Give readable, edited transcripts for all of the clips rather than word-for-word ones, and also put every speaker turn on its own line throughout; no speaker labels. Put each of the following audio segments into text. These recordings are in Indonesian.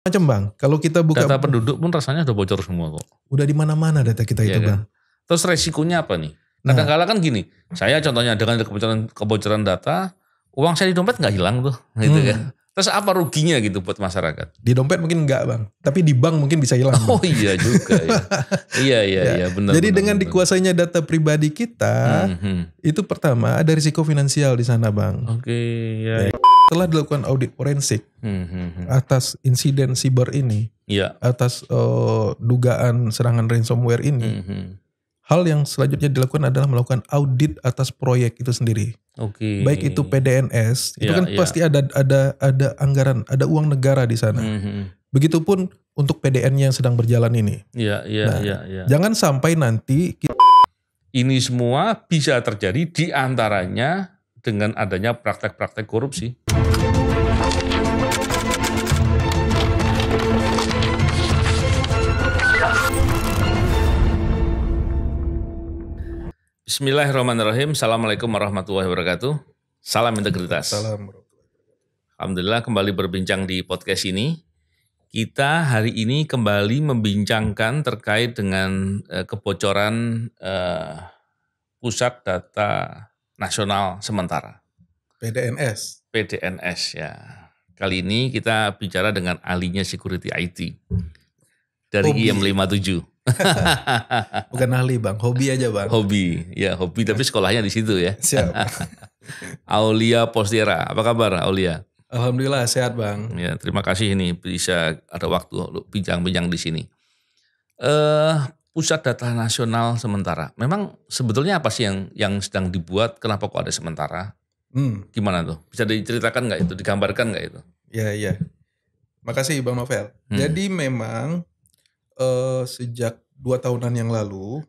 Macam Bang, kalau kita buka
Data penduduk pun rasanya udah bocor semua kok.
udah di mana-mana data kita
Iya
itu
kan?
Bang.
Terus resikonya apa nih? Kadang-kala kan gini, saya contohnya dengan kebocoran data, uang saya di dompet nggak hilang tuh, gitu kan. Terus apa ruginya gitu buat masyarakat?
Di dompet mungkin enggak Bang, tapi di bank mungkin bisa hilang Bang.
Oh iya juga ya. iya benar.
Jadi dengan dikuasainya data pribadi kita, itu pertama ada risiko finansial di sana Bang.
Oke, ya.
Setelah dilakukan audit forensik atas insiden siber ini,
Iya.
atas dugaan serangan ransomware ini, hal yang selanjutnya dilakukan adalah melakukan audit atas proyek itu sendiri.
Oke.
Baik itu PDNS, itu kan pasti ada anggaran, ada uang negara di sana. Begitupun untuk PDN yang sedang berjalan ini.
Iya.
Jangan sampai nanti
ini semua bisa terjadi di antaranya dengan adanya praktek-praktek korupsi. Bismillahirrahmanirrahim. Assalamualaikum warahmatullahi wabarakatuh. Salam integritas. Alhamdulillah kembali berbincang di podcast ini. Kita hari ini kembali membincangkan terkait dengan kebocoran Pusat Data Nasional Sementara. PDNS ya. Kali ini kita bicara dengan ahlinya security IT dari IM57.
Bukan ahli Bang, hobi aja Bang.
Hobi tapi sekolahnya di situ ya.
Siap.
Aulia Postiera, apa kabar Aulia?
Alhamdulillah sehat Bang.
Ya, terima kasih ini bisa ada waktu untuk bincang-bincang di sini. Pusat Data Nasional Sementara. Memang sebetulnya apa sih yang sedang dibuat? Kenapa kok ada sementara? Gimana tuh? Bisa diceritakan nggak itu? Digambarkan nggak itu?
Iya. Makasih Bang Novel. Jadi memang sejak 2 tahunan yang lalu,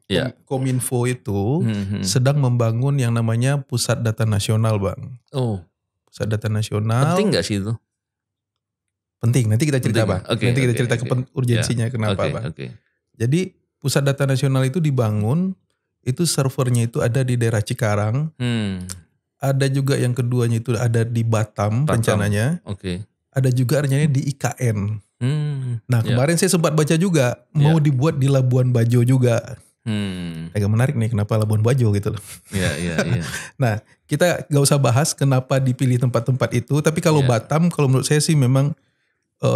Kominfo itu sedang membangun yang namanya Pusat Data Nasional Bang.
Oh.
Pusat Data Nasional.
Penting nggak sih itu?
Penting, nanti kita cerita Bang.
Okay,
nanti kita cerita urgensinya kenapa Bang. Jadi Pusat Data Nasional itu dibangun, itu servernya itu ada di daerah Cikarang. Ada juga yang keduanya itu ada di Batam. Rencananya. Ada juga rencananya di IKN. Nah kemarin saya sempat baca juga mau dibuat di Labuan Bajo juga. Agak menarik nih kenapa Labuan Bajo gitu loh.
Iya.
Nah kita gak usah bahas kenapa dipilih tempat-tempat itu. Tapi kalau Batam kalau menurut saya sih memang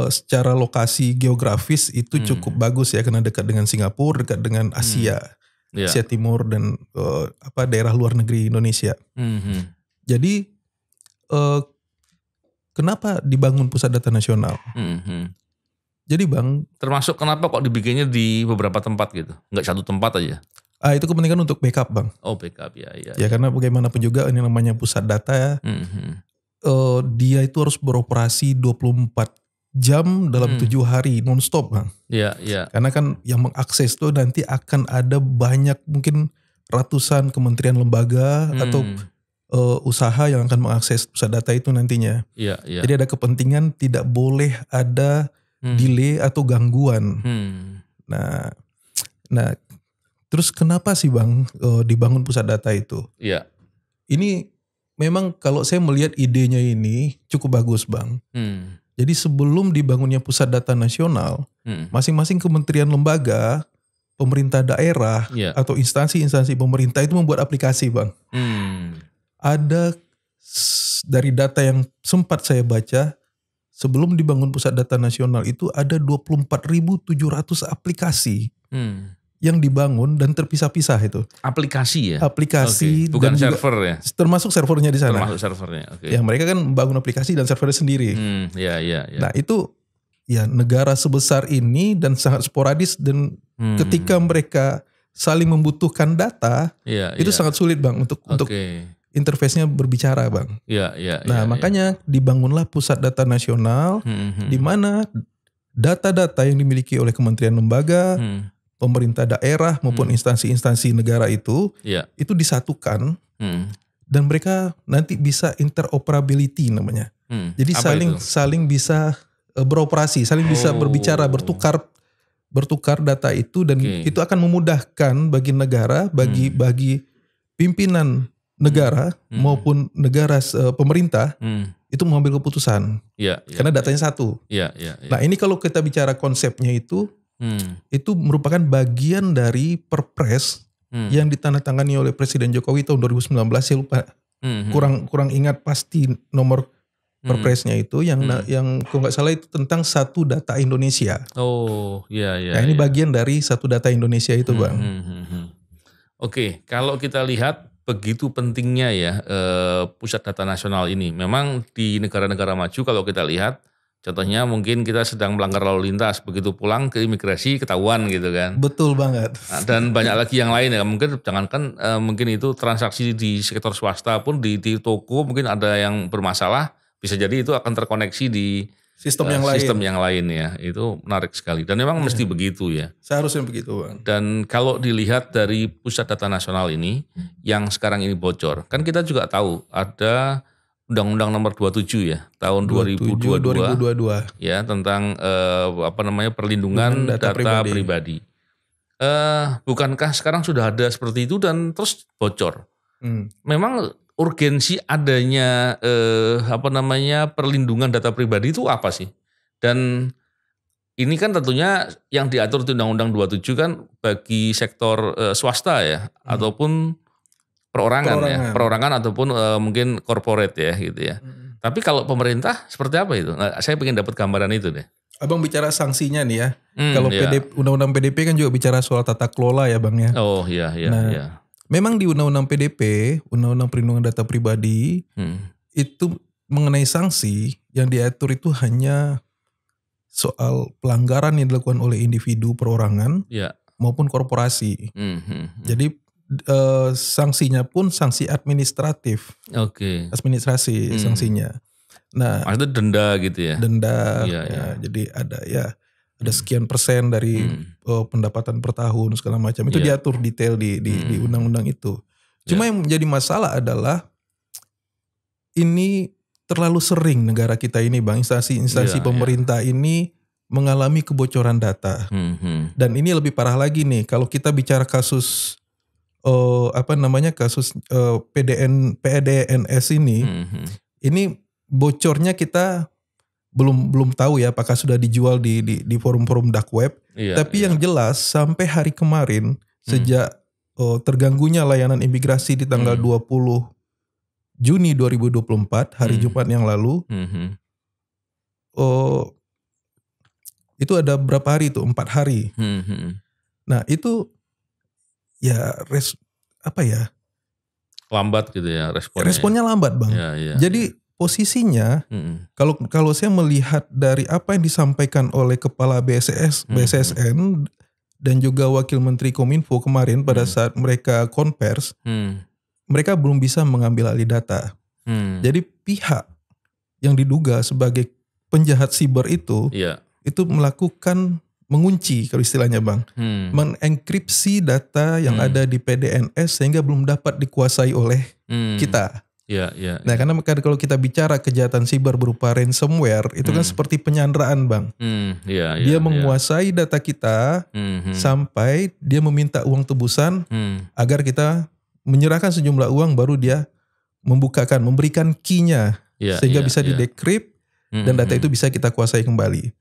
secara lokasi geografis itu cukup bagus ya. Karena dekat dengan Singapura, dekat dengan Asia. Asia Timur dan daerah luar negeri Indonesia. Jadi kenapa dibangun Pusat Data Nasional? Jadi Bang,
termasuk kenapa kok dibikinnya di beberapa tempat gitu, nggak satu tempat aja?
Itu kepentingan untuk backup Bang.
Oh backup ya.
Ya karena bagaimanapun juga ini namanya pusat data ya. Dia itu harus beroperasi 24 jam dalam 7 hari non-stop Bang.
Iya.
Karena kan yang mengakses tuh nanti akan ada banyak mungkin ratusan kementerian lembaga atau usaha yang akan mengakses pusat data itu nantinya.
Iya.
Jadi ada kepentingan tidak boleh ada delay atau gangguan. Nah, terus kenapa sih Bang dibangun pusat data itu?
Iya.
Ini memang kalau saya melihat idenya ini cukup bagus Bang. Jadi sebelum dibangunnya Pusat Data Nasional, masing-masing kementerian lembaga, pemerintah daerah atau instansi-instansi pemerintah itu membuat aplikasi Bang. Ada dari data yang sempat saya baca, sebelum dibangun Pusat Data Nasional itu ada 24.700 aplikasi yang dibangun dan terpisah-pisah itu.
Aplikasi ya?
Aplikasi.
Bukan
dan
server ya?
Termasuk servernya di sana.
Termasuk servernya,
Ya mereka kan membangun aplikasi dan servernya sendiri.
Iya.
Nah itu ya negara sebesar ini dan sangat sporadis dan ketika mereka saling membutuhkan data, itu sangat sulit Bang untuk interface-nya berbicara Bang.
Iya.
Nah makanya dibangunlah Pusat Data Nasional di mana data-data yang dimiliki oleh kementerian lembaga, pemerintah daerah maupun instansi-instansi negara itu disatukan dan mereka nanti bisa interoperability namanya. Jadi saling bisa beroperasi, saling bisa berbicara, bertukar data itu dan itu akan memudahkan bagi negara, bagi pimpinan negara maupun negara pemerintah itu mengambil keputusan. Karena datanya satu. Nah ini kalau kita bicara konsepnya itu merupakan bagian dari Perpres yang ditandatangani oleh Presiden Jokowi tahun 2019. Saya lupa, kurang ingat pasti nomor Perpresnya itu yang kalau nggak salah itu tentang satu data Indonesia. Nah ini bagian dari satu data Indonesia itu, Bang.
Oke, kalau kita lihat begitu pentingnya ya pusat data nasional ini. Memang di negara-negara maju kalau kita lihat, contohnya mungkin kita sedang melanggar lalu lintas, begitu pulang ke imigrasi ketahuan gitu kan.
Betul banget.
Nah, dan banyak lagi yang lain ya, mungkin jangankan mungkin itu transaksi di sektor swasta pun di toko mungkin ada yang bermasalah. Bisa jadi itu akan terkoneksi di
sistem
yang lain ya. Itu menarik sekali. Dan memang mesti begitu ya.
Seharusnya begitu, Bang.
Dan kalau dilihat dari pusat data nasional ini yang sekarang ini bocor, kan kita juga tahu ada Undang-Undang Nomor 27 ya tahun 2022 ya tentang perlindungan data pribadi. Bukankah sekarang sudah ada seperti itu dan terus bocor? Memang urgensi adanya perlindungan data pribadi itu apa sih? Dan ini kan tentunya yang diatur di Undang-Undang 27 kan bagi sektor swasta ya ataupun perorangan ataupun mungkin corporate ya gitu ya. Tapi kalau pemerintah seperti apa itu? Nah, saya pengen dapat gambaran itu deh.
Abang bicara sanksinya nih ya. Kalau Undang-Undang PDP kan juga bicara soal tata kelola ya, Bang ya.
Oh iya.
Memang di Undang-Undang PDP, Undang-Undang Perlindungan Data Pribadi, itu mengenai sanksi yang diatur itu hanya soal pelanggaran yang dilakukan oleh individu perorangan maupun korporasi. Jadi sanksinya pun sanksi administratif. Administrasi sanksinya. Nah,
maksudnya denda gitu ya?
Denda, jadi ada sekian persen dari pendapatan per tahun segala macam itu diatur detail di undang-undang itu. Cuma yang menjadi masalah adalah ini terlalu sering negara kita ini, Bang, instansi pemerintah ini mengalami kebocoran data. Dan ini lebih parah lagi nih kalau kita bicara kasus kasus PDNS ini. Ini bocornya kita belum tahu ya apakah sudah dijual di forum-forum dark web. Tapi yang jelas sampai hari kemarin sejak terganggunya layanan imigrasi di tanggal 20 Juni 2024 hari Jumat yang lalu. Itu ada berapa hari itu? 4 hari. Nah itu ya
lambat gitu ya responnya.
Responnya lambat, Bang. Jadi posisinya kalau saya melihat dari apa yang disampaikan oleh Kepala BSSN dan juga Wakil Menteri Kominfo kemarin pada saat mereka konvers, mereka belum bisa mengambil alih data. Jadi pihak yang diduga sebagai penjahat siber itu melakukan mengunci kalau istilahnya, Bang, mengenkripsi data yang ada di PDNS sehingga belum dapat dikuasai oleh kita. Nah, karena kalau kita bicara kejahatan siber berupa ransomware itu kan seperti penyanderaan, Bang. Dia menguasai data kita sampai dia meminta uang tebusan agar kita menyerahkan sejumlah uang, baru dia memberikan key-nya sehingga bisa didekrypt dan data itu bisa kita kuasai kembali.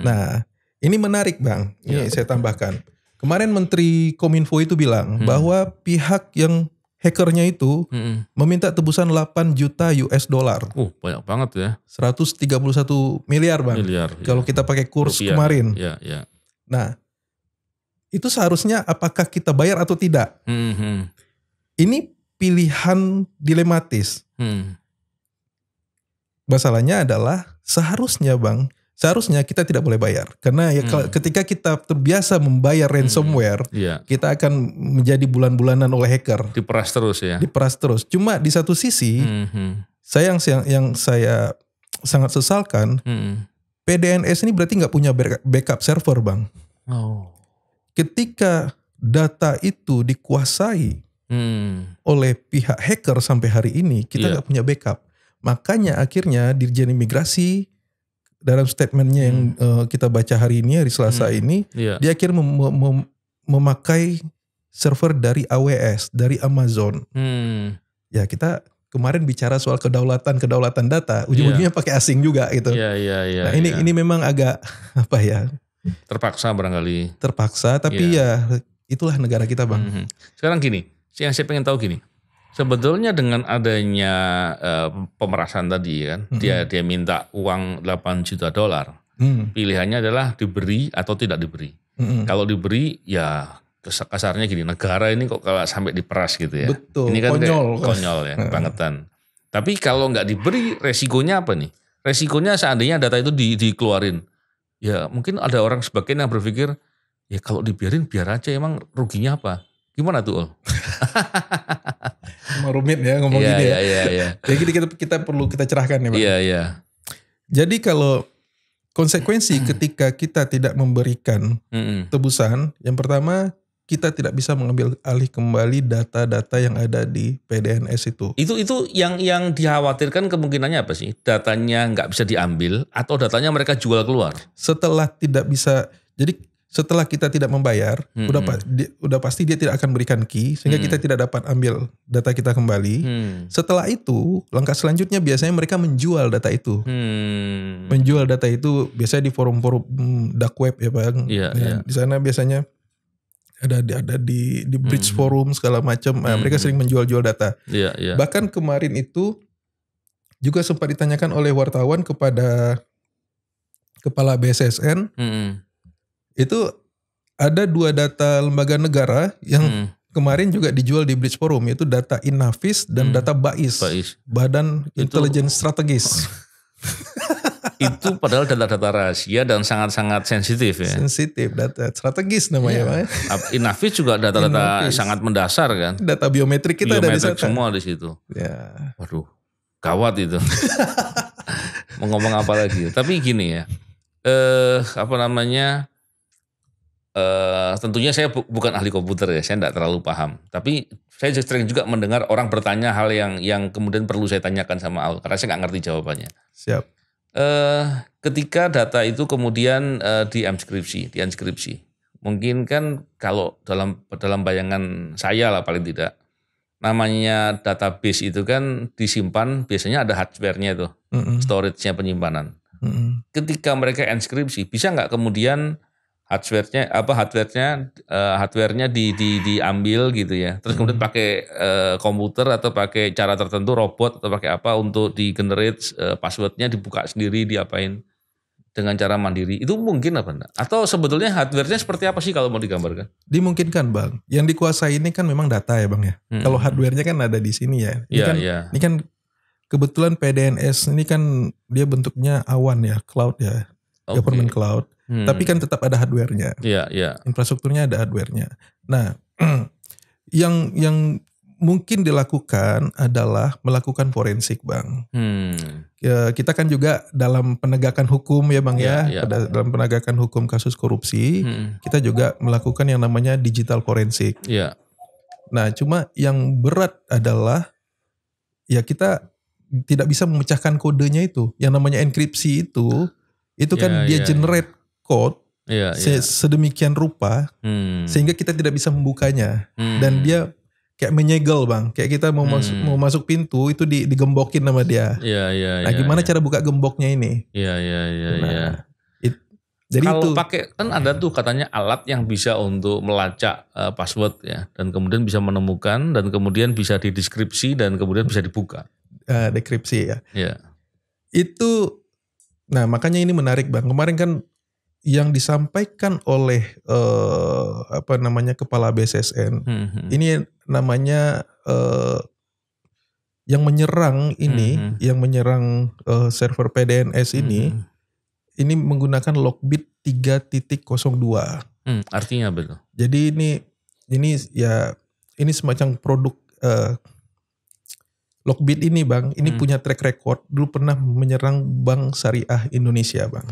Nah, ini menarik, Bang. Ini saya tambahkan. Kemarin Menteri Kominfo itu bilang bahwa pihak yang hackernya itu meminta tebusan 8 juta US dollar.
Banyak banget ya.
131 miliar, Bang. Kalau kita pakai kurs rupiah kemarin. Nah, itu seharusnya apakah kita bayar atau tidak? Ini pilihan dilematis. Masalahnya adalah seharusnya, Bang, kita tidak boleh bayar. Karena ketika kita terbiasa membayar ransomware, kita akan menjadi bulan-bulanan oleh hacker.
Diperas terus ya.
Diperas terus. Cuma di satu sisi, yang saya sangat sesalkan, PDNS ini berarti nggak punya backup server, Bang. Ketika data itu dikuasai oleh pihak hacker sampai hari ini, kita nggak punya backup. Makanya akhirnya Dirjen Imigrasi dalam statementnya yang kita baca hari ini, hari Selasa ini, dia akhirnya memakai server dari AWS, dari Amazon. Ya kita kemarin bicara soal kedaulatan data, ujung-ujungnya pakai asing juga gitu.
Nah
ini memang agak apa ya?
Terpaksa barangkali.
Terpaksa, tapi ya itulah negara kita Bang.
Sekarang gini, yang saya pengen tahu gini, sebetulnya dengan adanya pemerasan tadi kan, dia minta uang $8 juta. Pilihannya adalah diberi atau tidak diberi. Kalau diberi ya kasarnya gini, negara ini kok kalau sampai diperas gitu ya.
Betul,
ini kan
konyol
ya, bangetan. Tapi kalau nggak diberi, resikonya apa nih? Resikonya seandainya data itu dikeluarin, ya mungkin ada orang sebagian yang berpikir, ya kalau dibiarin biar aja, emang ruginya apa? Gimana tuh?
Rumit ya ngomong gini ya.
Iya.
Jadi kita perlu kita cerahkan ya Bang.
Iya.
Jadi kalau konsekuensi ketika kita tidak memberikan tebusan, yang pertama kita tidak bisa mengambil alih kembali data-data yang ada di PDNS itu.
Itu yang dikhawatirkan kemungkinannya apa sih? Datanya nggak bisa diambil atau datanya mereka jual keluar?
Setelah tidak bisa, jadi setelah kita tidak membayar, udah pasti dia tidak akan berikan key sehingga kita tidak dapat ambil data kita kembali. Setelah itu, langkah selanjutnya biasanya mereka menjual data itu. Menjual data itu biasanya di forum-forum dark web ya Bang.
Iya.
Di sana biasanya ada di bridge forum segala macam. Mereka sering menjual-jual data.
Iya.
Bahkan kemarin itu juga sempat ditanyakan oleh wartawan kepada kepala BSSN. Itu ada 2 data lembaga negara yang kemarin juga dijual di bridge forum, yaitu data Inavis dan data BAIS. Badan Intelijen Strategis.
Itu padahal data-data rahasia dan sangat-sangat sensitif ya.
Sensitif, data strategis namanya.
Inavis juga data-data sangat mendasar kan.
Data biometrik kita ada di sana.
Semua di situ.
Ya.
Waduh, gawat itu. Mau ngomong apa lagi? Tapi gini ya, tentunya saya bukan ahli komputer ya, saya tidak terlalu paham. Tapi saya sering juga mendengar orang bertanya hal yang kemudian perlu saya tanyakan sama Aul, karena saya nggak ngerti jawabannya.
Siap.
Ketika data itu kemudian dienkripsi, mungkin kan kalau dalam bayangan saya lah paling tidak, namanya database itu kan disimpan, biasanya ada hardware-nya itu, storage-nya penyimpanan. Ketika mereka enskripsi, bisa nggak kemudian hardware-nya diambil gitu ya. Terus kemudian pakai komputer atau pakai cara tertentu, robot atau pakai apa untuk di-generate password-nya, dibuka sendiri, diapain dengan cara mandiri. Itu mungkin apa enggak? Atau sebetulnya hardware-nya seperti apa sih kalau mau digambarkan?
Dimungkinkan Bang. Yang dikuasai ini kan memang data ya Bang ya. Kalau hardware-nya kan ada di sini ya. Ini kan kebetulan PDNS ini kan dia bentuknya awan ya, cloud ya. Government cloud. Tapi kan tetap ada hardware-nya.
Iya.
Infrastrukturnya ada hardware-nya. Nah, yang mungkin dilakukan adalah melakukan forensik, Bang. Ya, kita kan juga dalam penegakan hukum ya, Bang ya. Dalam penegakan hukum kasus korupsi, kita juga melakukan yang namanya digital forensik.
Iya.
Nah, cuma yang berat adalah ya kita tidak bisa memecahkan kodenya itu. Yang namanya enkripsi itu kan dia generate code sedemikian rupa sehingga kita tidak bisa membukanya dan dia kayak menyegel Bang, kayak kita mau masuk pintu itu digembokin sama dia. Nah gimana cara buka gemboknya ini? Jadi
kalau
itu
pakai kan ada tuh katanya alat yang bisa untuk melacak password ya, dan kemudian bisa menemukan dan kemudian bisa dideskripsi dan kemudian bisa dibuka.
Dekripsi ya. Itu, nah makanya ini menarik Bang. Kemarin kan yang disampaikan oleh kepala BSSN ini namanya yang menyerang ini, yang menyerang server PDNS ini menggunakan Lockbit 3.02.
Artinya apa itu?
Jadi ini semacam produk Lockbit ini Bang, ini punya track record, dulu pernah menyerang Bank Syariah Indonesia Bang,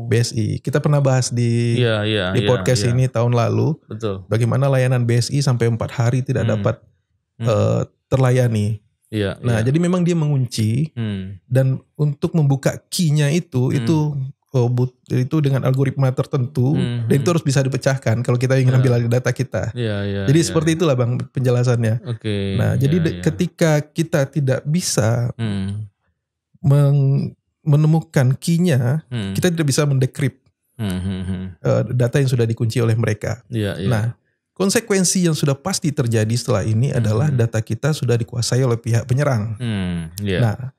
BSI. Kita pernah bahas di podcast ini tahun lalu,
betul.
Bagaimana layanan BSI sampai 4 hari tidak dapat terlayani. Jadi memang dia mengunci dan untuk membuka key-nya itu itu dengan algoritma tertentu, dan itu harus bisa dipecahkan kalau kita ingin ambil alih data kita. Jadi seperti itulah Bang penjelasannya. Nah, jadi ketika kita tidak bisa menemukan key-nya, kita tidak bisa mendekrip data yang sudah dikunci oleh mereka. Nah, konsekuensi yang sudah pasti terjadi setelah ini adalah data kita sudah dikuasai oleh pihak penyerang. Nah,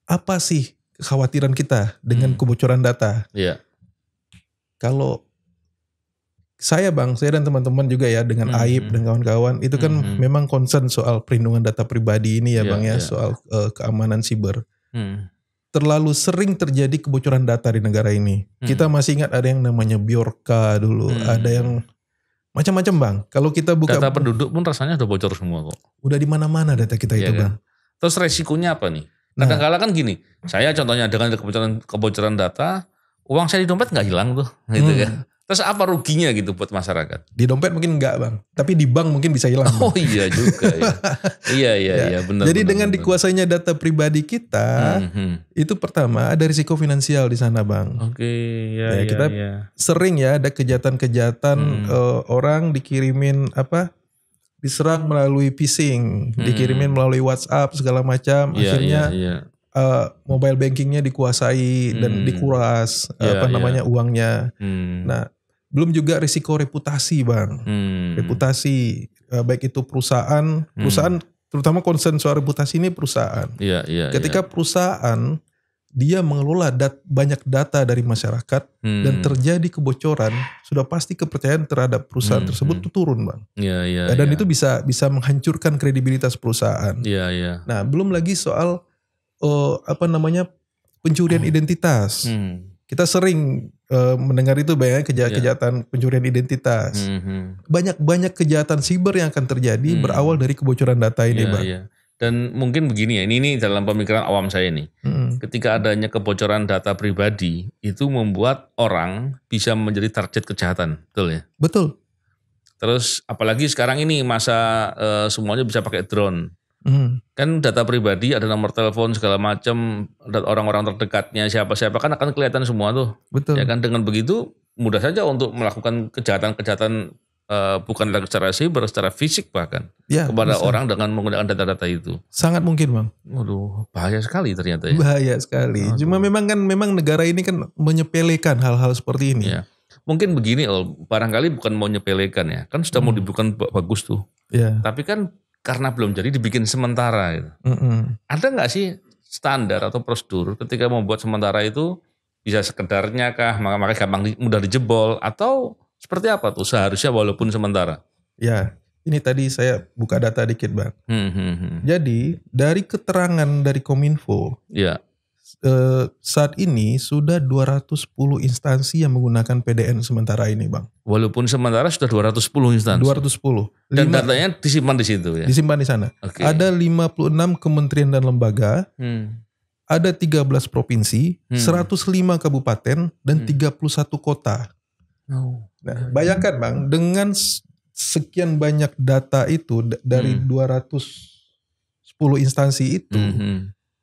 apa sih kekhawatiran kita dengan kebocoran data? Kalau saya dan teman-teman juga ya dengan Aib dan kawan-kawan itu kan memang concern soal perlindungan data pribadi ini ya Bang ya, soal keamanan siber. Terlalu sering terjadi kebocoran data di negara ini. Kita masih ingat ada yang namanya Bjorka dulu, ada yang macam-macam Bang. Kalau kita buka
data penduduk pun rasanya udah bocor semua kok.
Udah di mana-mana data kita itu Bang.
Terus resikonya apa nih? Kadang-kala kan gini, saya contohnya dengan kebocoran data, uang saya di dompet nggak hilang tuh, gitu kan. Terus apa ruginya gitu buat masyarakat?
Di dompet mungkin enggak Bang, tapi di bank mungkin bisa hilang.
Oh iya juga ya. Iya benar.
Jadi dengan dikuasainya data pribadi kita, itu pertama ada risiko finansial di sana Bang. Kita sering ya ada kejahatan-kejahatan orang dikirimin diserang melalui phishing, dikirimin melalui WhatsApp segala macam, akhirnya mobile bankingnya dikuasai dan dikuras uangnya. Nah, belum juga risiko reputasi Bang, reputasi baik itu perusahaan terutama concern soal reputasi ini perusahaan. Ketika perusahaan dia mengelola banyak data dari masyarakat dan terjadi kebocoran, sudah pasti kepercayaan terhadap perusahaan tersebut itu turun Bang. Dan itu bisa menghancurkan kredibilitas perusahaan. Nah, belum lagi soal pencurian identitas. Kita sering mendengar itu banyak kejahatan pencurian identitas. Banyak kejahatan siber yang akan terjadi berawal dari kebocoran data ini Bang.
Dan mungkin begini ya, ini dalam pemikiran awam saya nih. Ketika adanya kebocoran data pribadi, itu membuat orang bisa menjadi target kejahatan, betul ya?
Betul.
Terus apalagi sekarang ini masa semuanya bisa pakai drone. Kan data pribadi, ada nomor telepon segala macam, orang-orang terdekatnya siapa-siapa kan akan kelihatan semua tuh.
Betul.
Ya kan, dengan begitu mudah saja untuk melakukan kejahatan-kejahatan bukan lagi secara siber, secara fisik bahkan kepada orang dengan menggunakan data-data itu.
Sangat mungkin Bang.
Waduh, bahaya sekali ternyata ya.
Bahaya sekali. Cuma memang negara ini kan menyepelekan hal-hal seperti ini.
Mungkin begini barangkali bukan mau nyepelekan ya, kan sudah mau dibuat bagus tuh. Tapi kan karena belum jadi dibikin sementara gitu. Ada nggak sih standar atau prosedur ketika membuat sementara itu bisa sekedarnya kah, makanya gampang mudah dijebol atau seperti apa tuh seharusnya walaupun sementara?
Ya, ini tadi saya buka data dikit Bang. Jadi dari keterangan dari Kominfo, saat ini sudah 210 instansi yang menggunakan PDN sementara ini Bang.
Walaupun sementara sudah 210 instansi?
210.
Dan datanya disimpan di situ ya?
Disimpan di sana. Ada 56 kementerian dan lembaga, ada 13 provinsi, 105 kabupaten, dan 31 kota. Nah, bayangkan Bang, dengan sekian banyak data itu dari 210 instansi itu,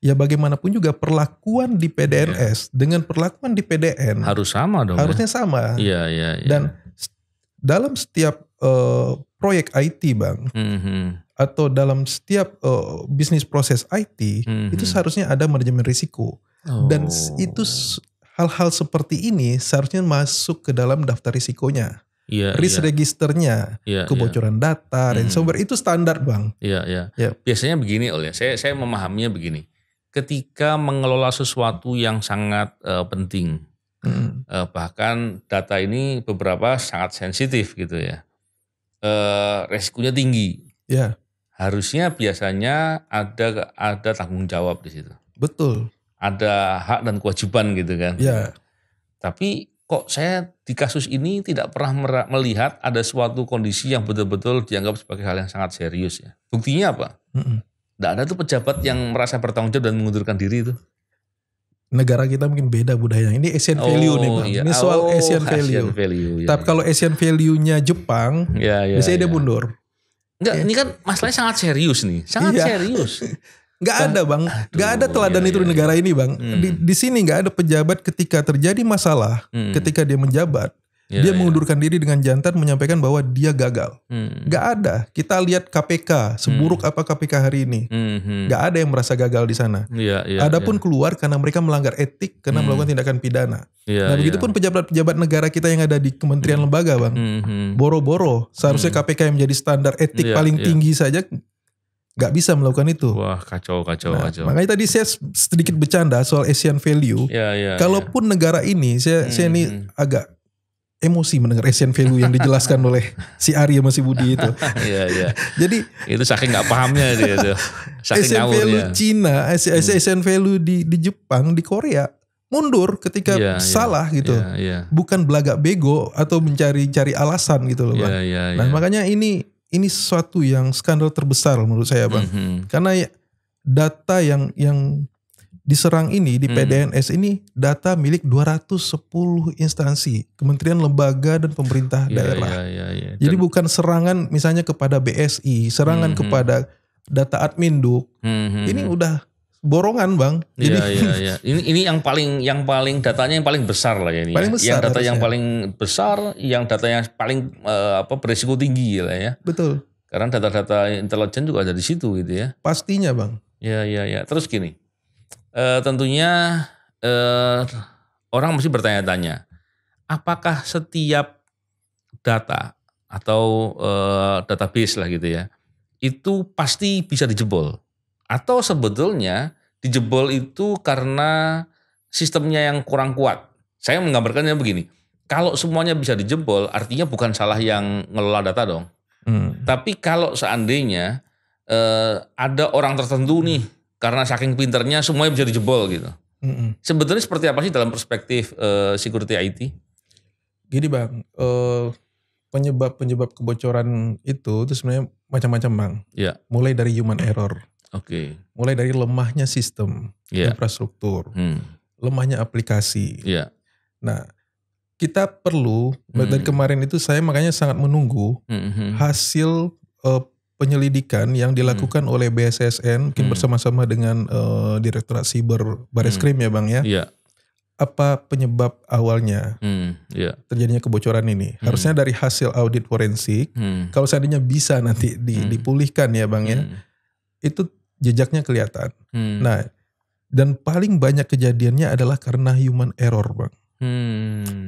ya bagaimanapun juga perlakuan di PDNS dengan perlakuan di PDN
harus sama dong.
Harusnya sama. Dan dalam setiap proyek IT Bang, atau dalam setiap bisnis proses IT, itu seharusnya ada manajemen risiko. Dan itu hal-hal seperti ini seharusnya masuk ke dalam daftar risikonya. Risk registernya, kebocoran data, ransomware itu standar Bang.
Biasanya begini saya memahaminya begini. Ketika mengelola sesuatu yang sangat penting, bahkan data ini beberapa sangat sensitif gitu ya, resikonya tinggi. Harusnya biasanya ada tanggung jawab di situ.
Betul.
Ada hak dan kewajiban gitu kan. Tapi kok saya di kasus ini tidak pernah melihat ada suatu kondisi yang betul-betul dianggap sebagai hal yang sangat serius ya. Buktinya apa? Tidak ada tuh pejabat yang merasa bertanggung jawab dan mengundurkan diri itu.
Negara kita mungkin beda budayanya. Ini Asian value nih Bang. Ini soal Asian value. Tapi kalau Asian value-nya Jepang, biasanya dia mundur.
Enggak, ini kan masalahnya sangat serius nih. Sangat serius.
Nggak ada bang, nggak ada teladan itu di negara ini bang. Di sini nggak ada pejabat ketika terjadi masalah, ketika dia menjabat, dia mengundurkan diri dengan jantan menyampaikan bahwa dia gagal. Nggak ada. Kita lihat KPK, seburuk apa KPK hari ini, nggak ada yang merasa gagal di sana. Adapun keluar karena mereka melanggar etik, karena melakukan tindakan pidana. Nah begitupun pejabat-pejabat negara kita yang ada di kementerian lembaga bang, boro-boro seharusnya KPK yang menjadi standar etik paling tinggi saja nggak bisa melakukan itu.
Wah kacau.
Makanya tadi saya sedikit bercanda soal Asian value. Kalaupun negara ini, saya ini agak emosi mendengar Asian value yang dijelaskan oleh si Arya Mas Budi itu. Jadi
itu saking nggak pahamnya dia tuh.
Asian value Cina, Asian value di Jepang, di Korea mundur ketika salah gitu. Bukan belagak bego atau mencari alasan gitu loh bang. Nah makanya ini sesuatu yang skandal terbesar menurut saya bang. Karena data yang diserang ini di PDNS ini data milik 210 instansi, kementerian, lembaga dan pemerintah daerah. Jadi bukan serangan misalnya kepada BSI, serangan kepada data Adminduk. Ini udah borongan bang.
Ini yang paling datanya yang paling besar lah ya ini.
Paling besar,
yang data
harusnya.
Yang paling besar, yang data yang paling berisiko tinggi lah ya.
Betul.
Karena data-data intelijen juga ada di situ gitu ya.
Pastinya bang.
Terus gini. Tentunya orang mesti bertanya-tanya, apakah setiap data atau database lah gitu ya, itu pasti bisa dijebol? Atau sebetulnya dijebol itu karena sistemnya yang kurang kuat? Saya menggambarkannya begini, kalau semuanya bisa dijebol artinya bukan salah yang ngelola data dong. Tapi kalau seandainya ada orang tertentu nih, karena saking pinternya semuanya bisa dijebol gitu. Sebetulnya seperti apa sih dalam perspektif security IT?
Gini bang, penyebab kebocoran itu sebenarnya macam-macam bang. Mulai dari human error. Mulai dari lemahnya sistem, infrastruktur, lemahnya aplikasi. Nah, kita perlu dari kemarin itu saya makanya sangat menunggu hasil penyelidikan yang dilakukan oleh BSSN mungkin bersama-sama dengan Direktorat Siber Bareskrim ya bang ya. Apa penyebab awalnya terjadinya kebocoran ini? Harusnya dari hasil audit forensik. Kalau seandainya bisa nanti dipulihkan ya bang ya, itu jejaknya kelihatan. Nah, dan paling banyak kejadiannya adalah karena human error bang.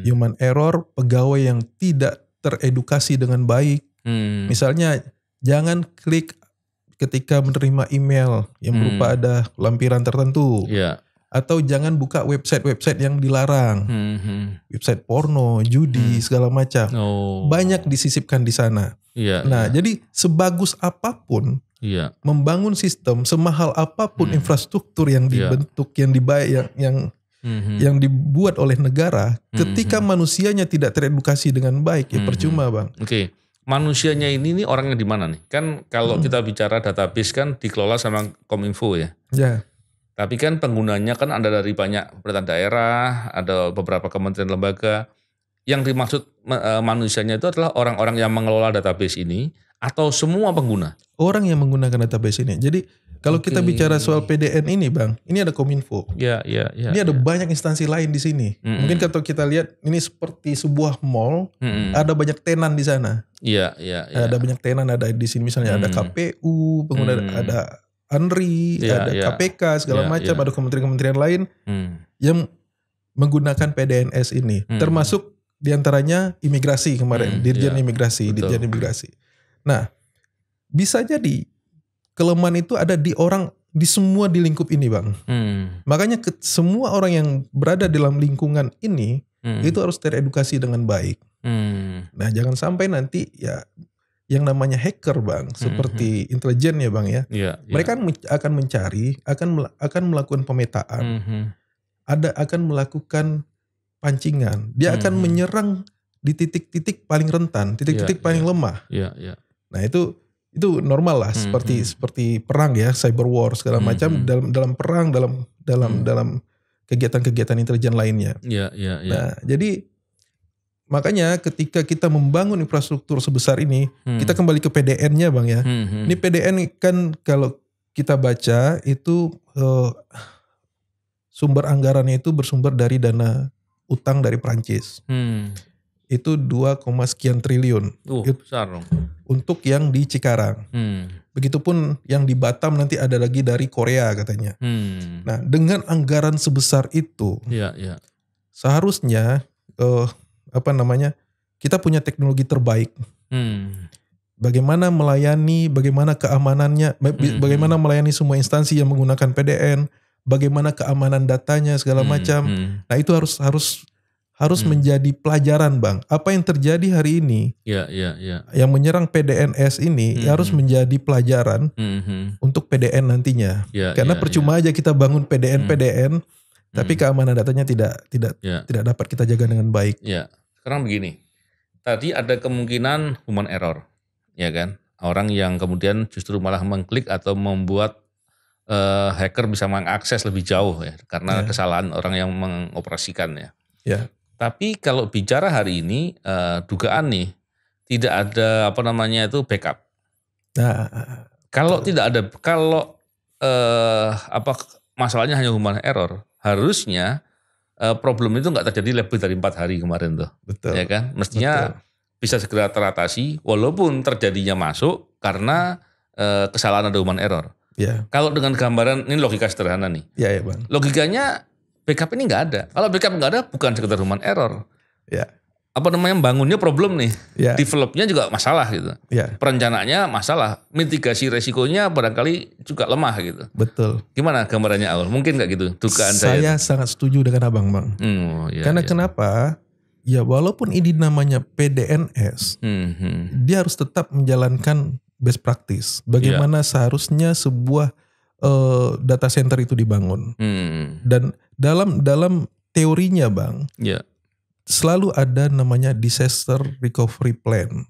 Human error, pegawai yang tidak teredukasi dengan baik. Misalnya jangan klik ketika menerima email yang berupa ada lampiran tertentu. Atau jangan buka website-website yang dilarang. Website porno, judi, segala macam. Banyak disisipkan di sana. Jadi sebagus apapun membangun sistem, semahal apapun infrastruktur yang dibentuk, yang dibayar, yang dibuat oleh negara, ketika manusianya tidak teredukasi dengan baik, ya percuma bang.
Manusianya ini orangnya di mana nih? Kan kalau kita bicara database kan dikelola sama Kominfo ya. Tapi kan penggunanya kan ada dari banyak pemerintah daerah, ada beberapa kementerian lembaga. Yang dimaksud manusianya itu adalah orang-orang yang mengelola database ini atau semua pengguna?
Orang yang menggunakan database ini. Jadi kalau kita bicara soal PDN ini bang, ini ada Kominfo. Ini ada banyak instansi lain di sini. Mungkin kalau kita lihat ini seperti sebuah mall, ada banyak tenan di sana. Ada banyak tenan, ada di sini misalnya ada KPU, pengguna ada ANRI, ada KPK segala macam, ada kementerian-kementerian lain yang menggunakan PDNS ini, termasuk diantaranya imigrasi kemarin, Dirjen Imigrasi. Nah, bisa jadi kelemahan itu ada di semua di lingkup ini bang. Makanya semua orang yang berada dalam lingkungan ini itu harus teredukasi dengan baik. Nah jangan sampai nanti ya yang namanya hacker bang, seperti intelijen ya bang ya. Mereka akan mencari, akan melakukan pemetaan, akan melakukan pancingan. Dia akan menyerang di titik-titik paling rentan, titik-titik paling lemah. Nah itu normal lah, seperti perang ya, cyber war segala macam, dalam perang, dalam kegiatan-kegiatan intelijen lainnya. Nah, jadi makanya ketika kita membangun infrastruktur sebesar ini, kita kembali ke PDN-nya bang ya. Ini PDN kan kalau kita baca itu sumber anggarannya itu bersumber dari dana utang dari Prancis. Itu 2, sekian triliun.
Besar dong.
Untuk yang di Cikarang. Begitupun yang di Batam nanti ada lagi dari Korea katanya. Nah, dengan anggaran sebesar itu, seharusnya kita punya teknologi terbaik. Bagaimana melayani, bagaimana keamanannya, bagaimana melayani semua instansi yang menggunakan PDN, bagaimana keamanan datanya segala macam. Nah, itu harus menjadi pelajaran, Bang. Apa yang terjadi hari ini, yang menyerang PDNS ini harus menjadi pelajaran untuk PDN nantinya. Karena percuma aja kita bangun PDN, tapi keamanan datanya tidak dapat kita jaga dengan baik.
Sekarang begini, tadi ada kemungkinan human error, ya kan? Orang yang kemudian justru malah mengklik atau membuat hacker bisa mengakses lebih jauh ya, karena kesalahan orang yang mengoperasikan ya. Tapi kalau bicara hari ini, dugaan nih tidak ada backup. Kalau tidak ada, masalahnya hanya human error, harusnya problem itu nggak terjadi lebih dari 4 hari kemarin tuh.
Betul.
Ya kan? Mestinya bisa segera teratasi, walaupun terjadinya masuk karena kesalahan ada human error. Kalau dengan gambaran ini logika sederhana nih.
Bang.
Logikanya backup ini nggak ada. Kalau backup nggak ada, bukan sekedar human error. Bangunnya problem nih. Developnya juga masalah gitu. Perencanaannya masalah. Mitigasi resikonya barangkali juga lemah gitu.
Betul.
Gimana gambarannya Aul? Mungkin nggak gitu dugaan saya?
Saya sangat setuju dengan abang, Bang. Karena kenapa? Ya walaupun ini namanya PDNS, dia harus tetap menjalankan best practice. Bagaimana seharusnya sebuah data center itu dibangun. Dan dalam teorinya, Bang, selalu ada namanya disaster recovery plan.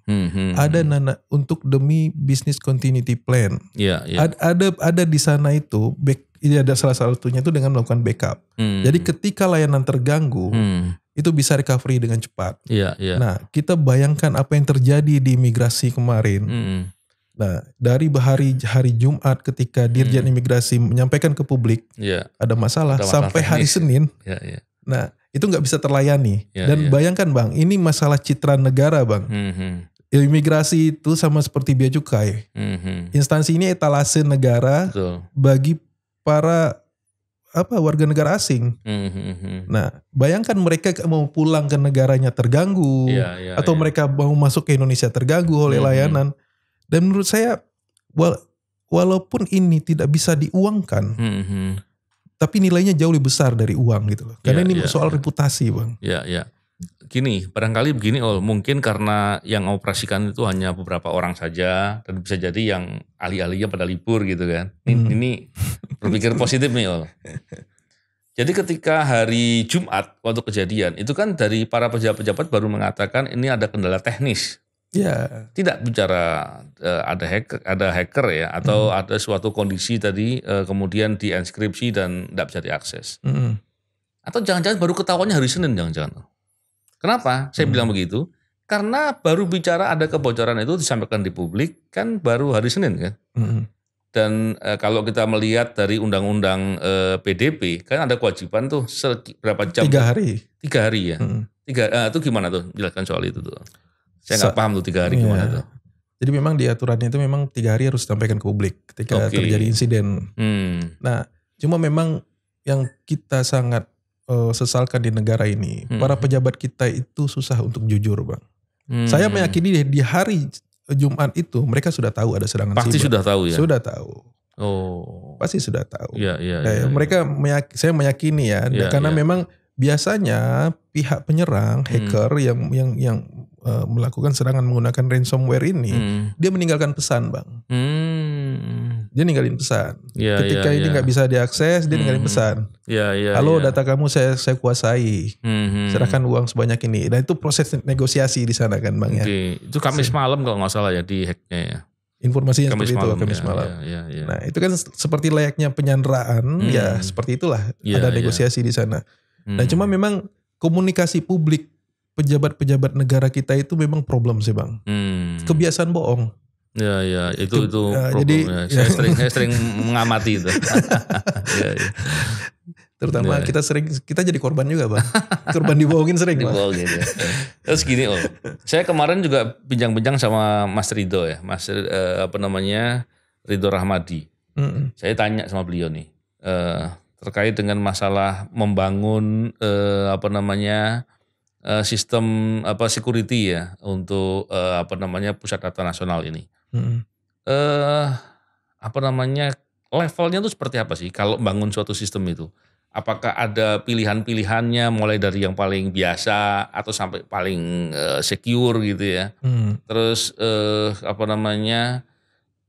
Ada untuk demi business continuity plan. Ada di sana itu ini ada salah satunya itu dengan melakukan backup. Jadi ketika layanan terganggu, itu bisa recovery dengan cepat. Nah, kita bayangkan apa yang terjadi di imigrasi kemarin. Nah, dari hari Jumat ketika Dirjen Imigrasi menyampaikan ke publik ada masalah sampai hari Senin. Nah, itu nggak bisa terlayani. Dan bayangkan, Bang, ini masalah citra negara, Bang. Imigrasi itu sama seperti bea cukai. Instansi ini etalase negara bagi para warga negara asing. Nah, bayangkan mereka mau pulang ke negaranya terganggu, atau mereka mau masuk ke Indonesia terganggu oleh layanan. Dan menurut saya, walaupun ini tidak bisa diuangkan, tapi nilainya jauh lebih besar dari uang gitu loh. Karena ini soal reputasi, Bang.
Gini, barangkali begini, mungkin karena yang operasikan itu hanya beberapa orang saja, dan bisa jadi yang ahli-ahlinya pada libur gitu kan. Ini berpikir positif nih, Jadi ketika hari Jumat waktu kejadian, itu kan dari para pejabat-pejabat baru mengatakan ini ada kendala teknis. Tidak bicara ada hacker ya, atau ada suatu kondisi tadi kemudian dienkripsi dan tidak bisa diakses. Atau jangan-jangan baru ketahuannya hari Senin, jangan-jangan. Kenapa saya bilang begitu? Karena baru bicara ada kebocoran itu disampaikan di publik kan baru hari Senin kan. Dan kalau kita melihat dari undang-undang PDP kan ada kewajiban tuh berapa jam?
3 hari.
3 hari ya. Itu gimana tuh? Jelaskan soal itu tuh. Saya nggak paham tuh 3 hari gimana tuh.
Jadi memang di aturannya itu memang 3 hari harus disampaikan ke publik ketika terjadi insiden. Nah, cuma memang yang kita sangat sesalkan di negara ini, para pejabat kita itu susah untuk jujur, Bang. Saya meyakini di hari Jumat itu mereka sudah tahu ada serangan
Pasti
siber.
Sudah tahu ya?
Sudah tahu.
Pasti
sudah tahu.
Mereka
saya meyakini ya, karena memang biasanya pihak penyerang hacker yang melakukan serangan menggunakan ransomware ini, dia meninggalkan pesan, Bang. Dia ninggalin pesan. Ketika ini nggak bisa diakses, dia ninggalin pesan. Halo, data kamu saya kuasai. Serahkan uang sebanyak ini. Nah, itu proses negosiasi di sana kan, Bang ya.
Itu Kamis malam kalau nggak salah ya di hacknya ya.
Informasinya seperti itu, Kamis malam. Nah, itu kan seperti layaknya penyanderaan, ya seperti itulah. Ada negosiasi di sana. Nah, cuma memang komunikasi publik pejabat-pejabat negara kita itu memang problem sih, Bang. Kebiasaan bohong.
Ya, itu problemnya. Jadi, saya sering mengamati itu. Ya.
Terutama kita jadi korban juga, Bang. Korban dibohongin sering.
Dibohongin ya. Terus gini, saya kemarin juga bincang-bincang sama Mas Ridho ya, Ridho Rahmadi. Saya tanya sama beliau nih terkait dengan masalah membangun sistem security ya untuk pusat data nasional ini. Levelnya itu seperti apa sih kalau bangun suatu sistem itu? Apakah ada pilihan-pilihannya mulai dari yang paling biasa atau sampai paling secure gitu ya? Terus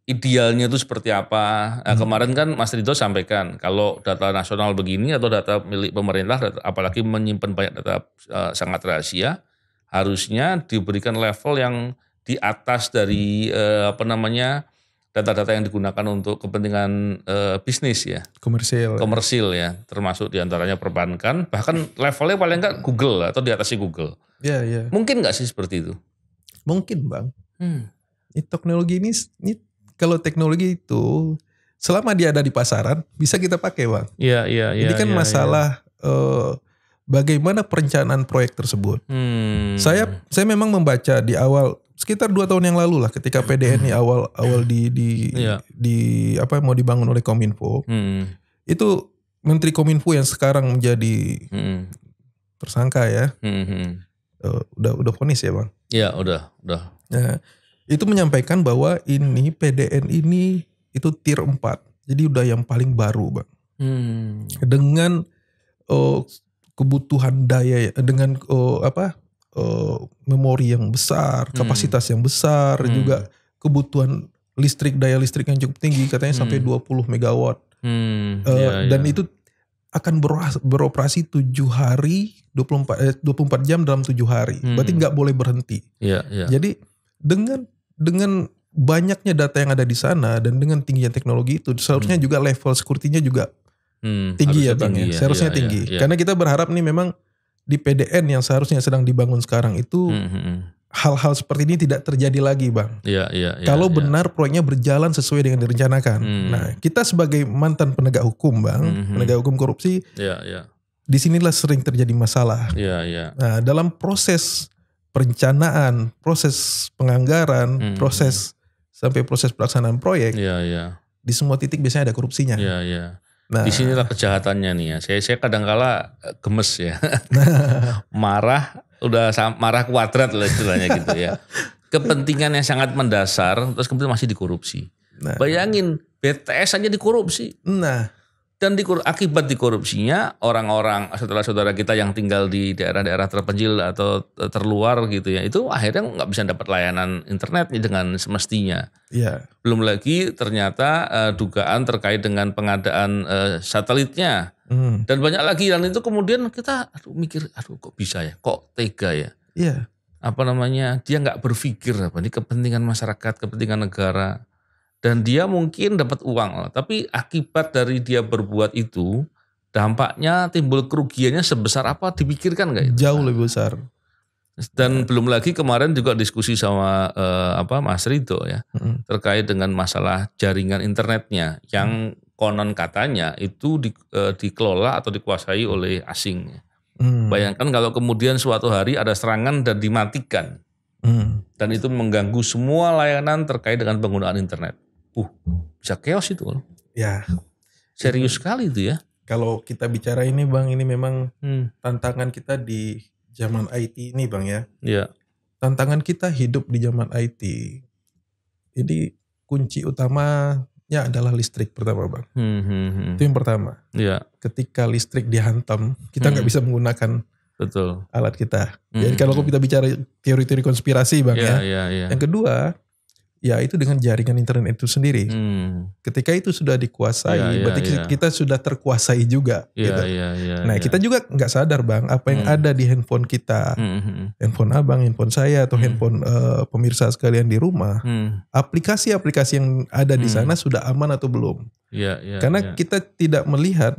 idealnya itu seperti apa? Kemarin kan Mas Ridho sampaikan kalau data nasional begini atau data milik pemerintah, apalagi menyimpan banyak data sangat rahasia, harusnya diberikan level yang di atas dari data-data yang digunakan untuk kepentingan bisnis ya. Komersil ya, termasuk diantaranya perbankan, bahkan levelnya paling enggak Google atau di atasnya Google.
Iya.
Mungkin enggak sih seperti itu?
Mungkin, Bang. Teknologi ini kalau teknologi itu selama dia ada di pasaran bisa kita pakai, Bang.
Iya.
Ini kan masalah bagaimana perencanaan proyek tersebut. Saya memang membaca di awal sekitar 2 tahun yang lalu lah ketika PDN ini awal mau dibangun oleh Kominfo. Itu Menteri Kominfo yang sekarang menjadi tersangka ya. Udah vonis ya, Bang?
Iya, udah.
Nah, itu menyampaikan bahwa ini PDN ini itu tier 4. Jadi udah yang paling baru, Bang. Dengan kebutuhan daya dengan memori yang besar, kapasitas yang besar, juga kebutuhan daya listrik yang cukup tinggi, katanya sampai 20 megawatt. Dan itu akan beroperasi 7 hari, 24 jam dalam 7 hari. Berarti nggak boleh berhenti. Jadi dengan banyaknya data yang ada di sana dan dengan tingginya teknologi itu, seharusnya juga level security-nya juga tinggi ya, Bang. Seharusnya tinggi. Karena kita berharap nih memang di PDN yang seharusnya sedang dibangun sekarang itu hal-hal seperti ini tidak terjadi lagi, Bang. Kalau benar proyeknya berjalan sesuai dengan direncanakan. Nah, kita sebagai mantan penegak hukum, Bang, penegak hukum korupsi, di sinilah sering terjadi masalah. Nah, dalam proses perencanaan, proses penganggaran, proses pelaksanaan proyek, di semua titik biasanya ada korupsinya.
Nah, di sinilah kejahatannya nih ya. Saya kadang-kala gemes ya. Marah kuadrat lah istilahnya gitu ya. Kepentingan yang sangat mendasar terus kemudian masih dikorupsi. Bayangin BTS aja dikorupsi. Dan akibat dikorupsinya orang-orang saudara-saudara kita yang tinggal di daerah-daerah terpencil atau terluar gitu ya, itu akhirnya nggak bisa dapat layanan internetnya dengan semestinya. Belum lagi ternyata dugaan terkait dengan pengadaan satelitnya dan banyak lagi, dan itu kemudian kita mikir kok bisa ya, kok tega ya. Dia nggak berpikir ini kepentingan masyarakat, kepentingan negara. Dan dia mungkin dapat uang, tapi akibat dari dia berbuat itu, dampaknya timbul kerugiannya sebesar apa dipikirkan nggak itu?
Jauh lebih besar.
Dan belum lagi kemarin juga diskusi sama Mas Ridho ya, terkait dengan masalah jaringan internetnya yang konon katanya itu dikelola atau dikuasai oleh asing. Bayangkan kalau kemudian suatu hari ada serangan dan dimatikan, dan itu mengganggu semua layanan terkait dengan penggunaan internet. Bisa chaos itu. Serius sekali itu ya.
Kalau kita bicara ini, Bang, ini memang tantangan kita di zaman IT ini, Bang ya. Tantangan kita hidup di zaman IT. Jadi kunci utamanya adalah listrik pertama, Bang. Itu yang pertama. Ketika listrik dihantam, kita nggak bisa menggunakan alat kita. Jadi kalau kita bicara teori-teori konspirasi, Bang ya. Yang kedua, ya itu dengan jaringan internet itu sendiri. Ketika itu sudah dikuasai, berarti kita sudah terkuasai juga. Kita juga nggak sadar, Bang, apa yang ada di handphone kita, handphone abang, handphone saya, atau handphone pemirsa sekalian di rumah. Aplikasi-aplikasi yang ada di sana sudah aman atau belum? Karena kita tidak melihat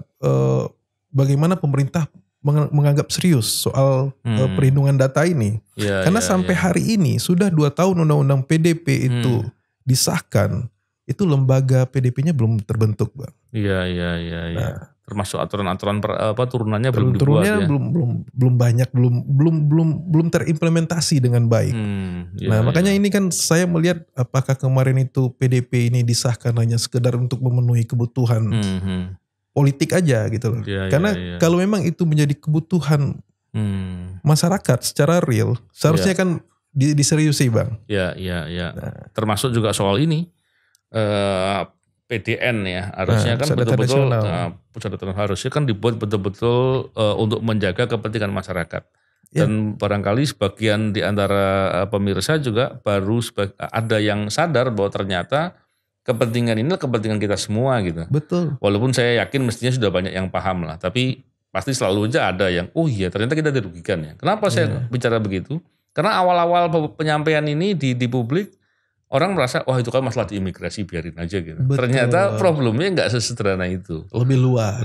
bagaimana pemerintah menganggap serius soal perlindungan data ini. Karena sampai hari ini sudah 2 tahun undang-undang PDP itu disahkan, itu lembaga PDP-nya belum terbentuk, Bang.
Iya. Nah, termasuk aturan-aturan turunannya belum dibuat ya.
belum banyak, belum terimplementasi dengan baik. Makanya ini kan saya melihat apakah kemarin itu PDP ini disahkan hanya sekedar untuk memenuhi kebutuhan politik aja gitu loh. Karena kalau memang itu menjadi kebutuhan masyarakat secara real, seharusnya kan diseriusi, Bang.
Iya. Nah. Termasuk juga soal ini. PDN ya, harusnya kan betul-betul pusat data harusnya kan dibuat betul-betul untuk menjaga kepentingan masyarakat. Dan barangkali sebagian di antara pemirsa juga baru ada yang sadar bahwa ternyata kepentingan ini kepentingan kita semua gitu.
Betul.
Walaupun saya yakin mestinya sudah banyak yang paham lah, tapi pasti selalu aja ada yang oh iya ternyata kita dirugikan ya. Kenapa saya bicara begitu? Karena awal-awal penyampaian ini di publik orang merasa, wah itu kan masalah di imigrasi, biarin aja gitu. Betul. Ternyata problemnya nggak sesederhana itu.
Lebih luas.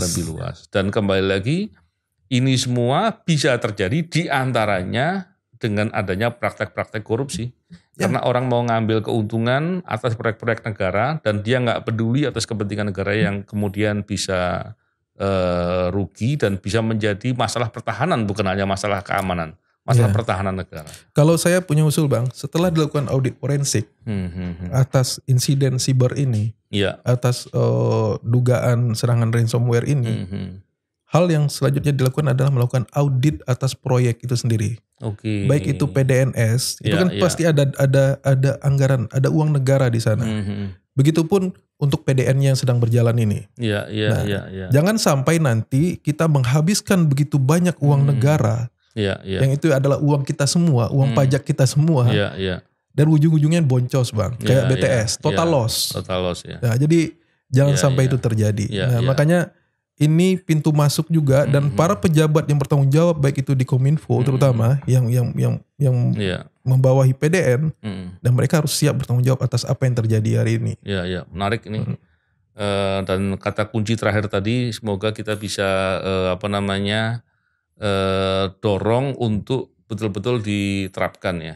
Dan kembali lagi, ini semua bisa terjadi di antaranya dengan adanya praktek-praktek korupsi. Karena orang mau ngambil keuntungan atas proyek-proyek negara dan dia nggak peduli atas kepentingan negara yang kemudian bisa rugi dan bisa menjadi masalah pertahanan, bukan hanya masalah keamanan. Masalah pertahanan negara.
Kalau saya punya usul, Bang, setelah dilakukan audit forensik atas insiden siber ini, atas dugaan serangan ransomware ini, hal yang selanjutnya dilakukan adalah melakukan audit atas proyek itu sendiri. Baik itu PDNS, itu kan pasti ada anggaran, ada uang negara di sana. Begitupun untuk PDN yang sedang berjalan ini. Jangan sampai nanti kita menghabiskan begitu banyak uang negara. Yang itu adalah uang kita semua, uang pajak kita semua. Dan ujung-ujungnya boncos, Bang. Kayak BTS, total loss. Nah, jadi jangan sampai itu terjadi. Makanya ini pintu masuk juga dan para pejabat yang bertanggung jawab baik itu di Kominfo terutama yang membawahi PDN dan mereka harus siap bertanggung jawab atas apa yang terjadi hari ini.
Menarik ini. Dan kata kunci terakhir tadi semoga kita bisa dorong untuk betul-betul diterapkan ya.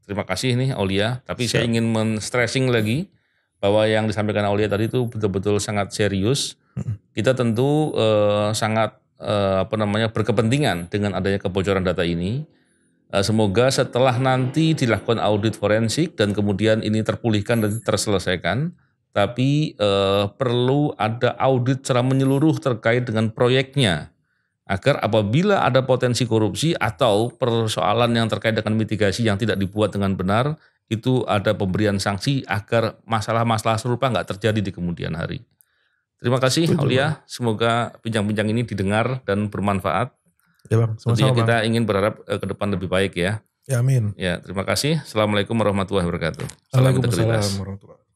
Terima kasih nih Aulia, tapi saya ingin men-stressing lagi bahwa yang disampaikan Aulia tadi itu betul-betul sangat serius. Kita tentu sangat berkepentingan dengan adanya kebocoran data ini. Semoga setelah nanti dilakukan audit forensik dan kemudian ini terpulihkan dan terselesaikan, tapi perlu ada audit secara menyeluruh terkait dengan proyeknya. Agar apabila ada potensi korupsi atau persoalan yang terkait dengan mitigasi yang tidak dibuat dengan benar, itu ada pemberian sanksi agar masalah-masalah serupa nggak terjadi di kemudian hari. Terima kasih Aulia, semoga bincang-bincang ini didengar dan bermanfaat.
Ya Bang,
tentunya kita ingin berharap ke depan lebih baik ya.
Ya amin.
Ya terima kasih. Assalamualaikum warahmatullahi wabarakatuh.
Waalaikumsalam warahmatullahi wabarakatuh.